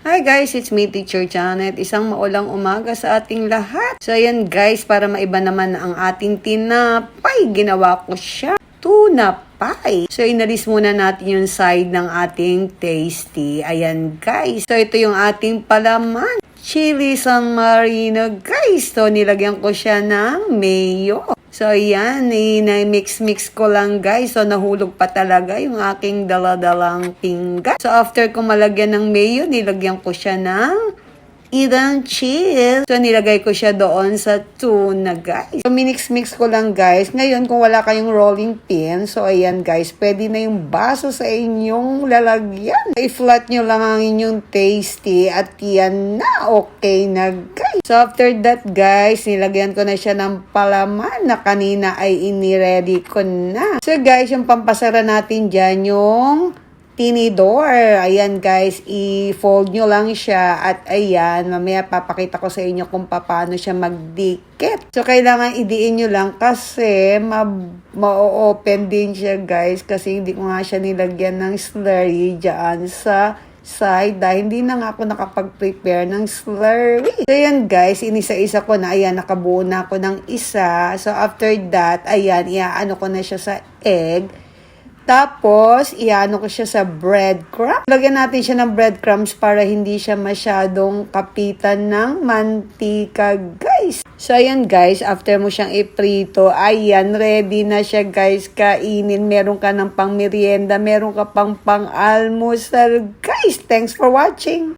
Hi guys, it's me, Teacher Janet. Isang maulang umaga sa ating lahat. So ayan guys, para maiba naman ang ating tinapay, ginawa ko siya tuna pie. So inalis muna natin yung side ng ating tasty. Ayan guys, so ito yung ating palaman. Chili San Marino guys. So nilagyan ko siya ng mayo. So ayan, mix ko lang guys. So nahulog pa talaga yung aking daladalang pinggan. So after ko malagyan ng mayo, nilagyan ko siya ng Edam cheese. So nilagay ko siya doon sa tuna guys. So minix ko lang guys. Ngayon kung wala kayong rolling pin, so ayan guys, pwede na yung baso sa inyong lalagyan. I-flat nyo lang ang inyong tasty at yan na, okay na guys. So after that guys, nilagyan ko na siya ng palaman na kanina ay iniready ko na. So guys, yung pampasara natin dyan, yung tinidor. Ayan guys, i-fold nyo lang siya at ayan, mamaya papakita ko sa inyo kung paano siya magdikit. So kailangan idiin nyo lang kasi ma-open din siya guys kasi hindi ko nga siya nilagyan ng slurry dyan sa side dahil hindi na nga ako nakapag-prepare ng slurry. So ayan guys, inisa-isa ko na. Ayan, nakabuo na ako ng isa. So after that, ayan, iaano ko na siya sa egg. Tapos, iano ko siya sa breadcrumbs. Lagyan natin siya ng breadcrumbs para hindi siya masyadong kapitan ng mantika, guys. So, ayan guys, after mo siyang iprito, ayan, ready na siya guys, kainin. Meron ka ng pang merienda, meron ka pang almusal, guys. Thanks for watching.